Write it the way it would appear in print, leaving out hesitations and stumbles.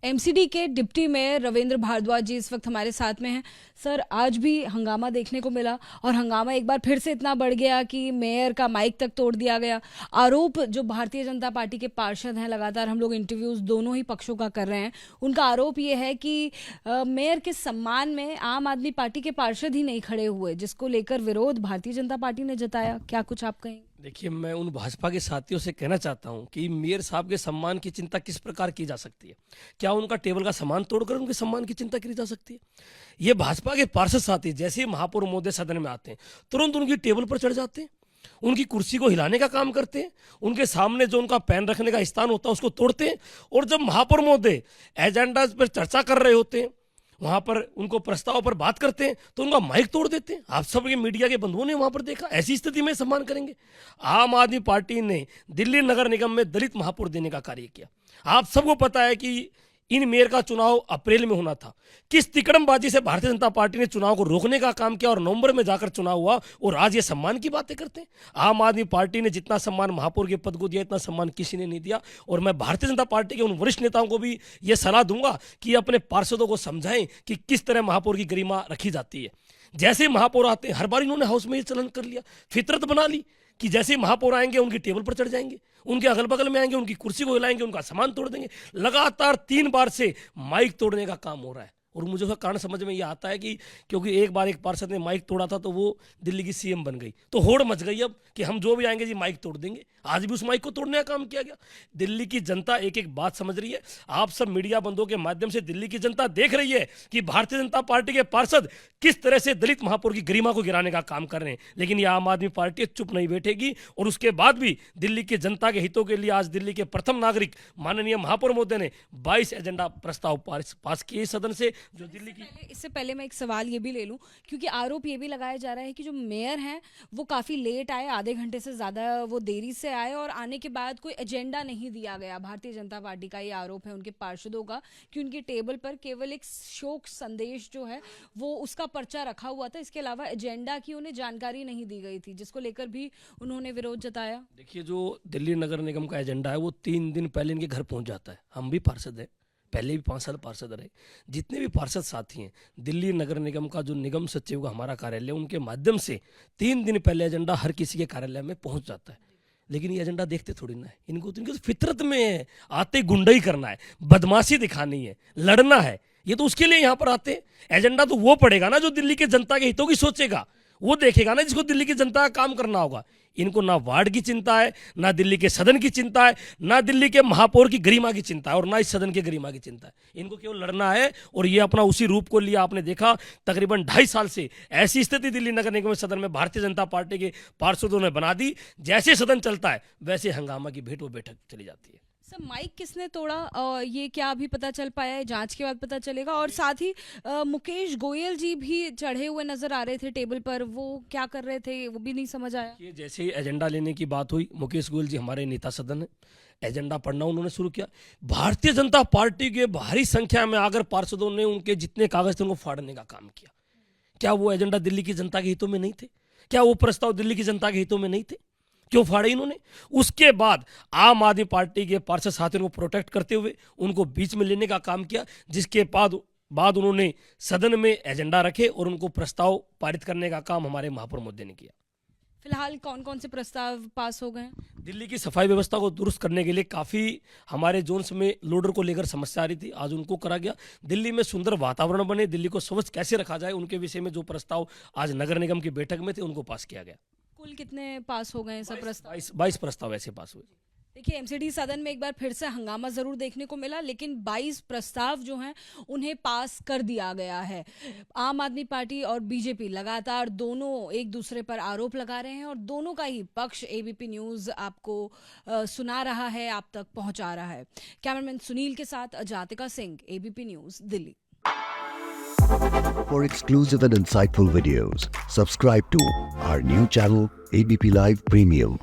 MCD के deputy mayor Ravindra Bhardwaj जी इस वक्त हमारे साथ में हैं। सर, आज भी हंगामा देखने को मिला और हंगामा एक बार फिर से इतना बढ़ गया कि मेयर का माइक तक तोड़ दिया गया। आरोप जो भारतीय जनता पार्टी के पार्षद हैं, लगातार हम लोग इंटरव्यूज दोनों ही पक्षों का कर रहे हैं, उनका आरोप ये है कि मेयर के सम्मान में आम आदमी पार्टी के पार्षद ही नहीं खड़े हुए, जिसको लेकर विरोध भारतीय जनता पार्टी ने जताया। क्या कुछ आप कहेंगे? देखिए, मैं उन भाजपा के साथियों से कहना चाहता हूं कि मेयर साहब के सम्मान की चिंता किस प्रकार की जा सकती है। क्या उनका टेबल का सामान तोड़कर उनके सम्मान की चिंता की जा सकती है? ये भाजपा के पार्षद साथी जैसे ही महापौर महोदय सदन में आते हैं, तुरंत उनकी टेबल पर चढ़ जाते हैं, उनकी कुर्सी को हिलाने का काम करते हैं, उनके सामने जो उनका पेन रखने का स्थान होता है उसको तोड़ते हैं। और जब महापौर महोदय एजेंडा पर चर्चा कर रहे होते हैं, वहां पर उनको प्रस्ताव पर बात करते हैं, तो उनका माइक तोड़ देते हैं। आप सब ये मीडिया के बंधुओं ने वहां पर देखा। ऐसी स्थिति में सम्मान करेंगे? आम आदमी पार्टी ने दिल्ली नगर निगम में दलित महापौर देने का कार्य किया। आप सबको पता है कि इन मेयर का चुनाव अप्रैल में होना था। किस तिकड़मबाजी से भारतीय जनता पार्टी ने चुनाव को रोकने का काम किया और नवंबर में जाकर चुनाव हुआ, और आज ये सम्मान की बातें करते हैं। आम आदमी पार्टी ने जितना सम्मान महापौर के पद को दिया, इतना सम्मान किसी ने नहीं दिया। और मैं भारतीय जनता पार्टी के उन वरिष्ठ नेताओं को भी ये सलाह दूंगा कि अपने पार्षदों को समझाएं कि किस तरह महापौर की गरिमा रखी जाती है। जैसे महापौर आते हैं, हर बार इन्होंने हाउस में ये चलन कर लिया, फितरत बना ली कि जैसे ही महापौर आएंगे उनकी टेबल पर चढ़ जाएंगे, उनके अगल बगल में आएंगे, उनकी कुर्सी को हिलाएंगे, उनका सामान तोड़ देंगे। लगातार 3 बार से माइक तोड़ने का काम हो रहा है। और मुझे उसका कारण समझ में ये आता है कि क्योंकि एक बार एक पार्षद ने माइक तोड़ा था तो वो दिल्ली की सीएम बन गई, तो होड़ मच गई अब कि हम जो भी आएंगे जी माइक तोड़ देंगे। आज भी उस माइक को तोड़ने का काम किया गया। दिल्ली की जनता एक एक बात समझ रही है। आप सब मीडिया बंधुओं के माध्यम से दिल्ली की जनता देख रही है कि भारतीय जनता पार्टी के पार्षद किस तरह से दलित महापौर की गरिमा को गिराने का काम कर रहे हैं। लेकिन ये आम आदमी पार्टी चुप नहीं बैठेगी। और उसके बाद भी दिल्ली की जनता के हितों के लिए आज दिल्ली के प्रथम नागरिक माननीय महापौर महोदय ने 22 एजेंडा प्रस्ताव पास किए सदन से, जो दिल्ली की। इससे पहले मैं एक सवाल ये भी ले लूं, क्योंकि आरोप ये भी लगाया जा रहा है कि जो मेयर हैं वो काफ़ी लेट आए, आधे घंटे से ज़्यादा वो देरी से आए, और आने के बाद कोई एजेंडा नहीं दिया गया। भारतीय जनता पार्टी का ये आरोप है उनके पार्षदों का कि उनकी टेबल पर केवल एक शोक संदेश जो है वो उसका पर्चा रखा हुआ था, इसके अलावा एजेंडा की उन्हें जानकारी नहीं दी गई थी, जिसको लेकर भी उन्होंने विरोध जताया। देखिए, जो दिल्ली नगर निगम का एजेंडा है वो 3 दिन पहले इनके घर पहुंच जाता है। हम भी पार्षद हैं, पहले भी 5 साल पार्षद रहे। जितने भी पार्षद साथी हैं, दिल्ली नगर निगम का जो निगम सचिव का हमारा कार्यालय, उनके माध्यम से 3 दिन पहले एजेंडा हर किसी के कार्यालय में पहुंच जाता है। लेकिन ये एजेंडा देखते थोड़ी ना है। इनको तो फितरत में है, आते गुंडाई करना है, बदमाशी दिखानी है, लड़ना है। ये तो उसके लिए यहाँ पर आते हैं। एजेंडा तो वो पड़ेगा ना जो दिल्ली के जनता के हितों की सोचेगा, वो देखेगा ना जिसको दिल्ली की जनता का काम करना होगा। इनको ना वार्ड की चिंता है, ना दिल्ली के सदन की चिंता है, ना दिल्ली के महापौर की गरिमा की चिंता है, और ना इस सदन के गरिमा की चिंता है। इनको केवल लड़ना है। और ये अपना उसी रूप को लिया। आपने देखा तकरीबन 2.5 साल से ऐसी स्थिति दिल्ली नगर निगम सदन में भारतीय जनता पार्टी के पार्षदों ने बना दी। जैसे सदन चलता है वैसे हंगामा की भेंट वो बैठक चली जाती है। सर, माइक किसने तोड़ा ये क्या अभी पता चल पाया है? जांच के बाद पता चलेगा। और साथ ही मुकेश गोयल जी भी चढ़े हुए नजर आ रहे थे टेबल पर, वो क्या कर रहे थे वो भी नहीं समझ आया। ये जैसे ही एजेंडा लेने की बात हुई, मुकेश गोयल जी हमारे नेता सदन है, एजेंडा पढ़ना उन्होंने शुरू किया। भारतीय जनता पार्टी के भारी संख्या में आकर पार्षदों ने उनके जितने कागज थे उनको फाड़ने का काम किया। क्या वो एजेंडा दिल्ली की जनता के हितों में नहीं थे? क्या वो प्रस्ताव दिल्ली की जनता के हितों में नहीं थे? क्यों फाड़े इन्होंने? उसके बाद आम आदमी पार्टी के पार्षद साथियों को प्रोटेक्ट करते हुए उनको बीच में लेने का काम किया, जिसके बाद उन्होंने सदन में एजेंडा रखे और उनको प्रस्ताव पारित करने का काम हमारे महापौर महोदय ने किया। फिलहाल कौन कौन से प्रस्ताव पास हो गए? दिल्ली की सफाई व्यवस्था को दुरुस्त करने के लिए काफ़ी हमारे जोन्स में लोडर को लेकर समस्या आ रही थी, आज उनको करा गया। दिल्ली में सुंदर वातावरण बने, दिल्ली को स्वच्छ कैसे रखा जाए, उनके विषय में जो प्रस्ताव आज नगर निगम की बैठक में थे उनको पास किया गया। कुल कितने पास हो गए सब प्रस्ताव? 22 प्रस्ताव ऐसे पास हुए। देखिए, एमसीडी सदन में एक बार फिर से हंगामा जरूर देखने को मिला, लेकिन 22 प्रस्ताव जो हैं उन्हें पास कर दिया गया है। आम आदमी पार्टी और बीजेपी लगातार दोनों एक दूसरे पर आरोप लगा रहे हैं और दोनों का ही पक्ष एबीपी न्यूज़ आपको सुना रहा है, आप तक पहुंचा रहा है। कैमरामैन सुनील के साथ Ajatika Singh, ABP news, Delhi. For exclusive and insightful videos, subscribe to our new channel ABP Live Premium.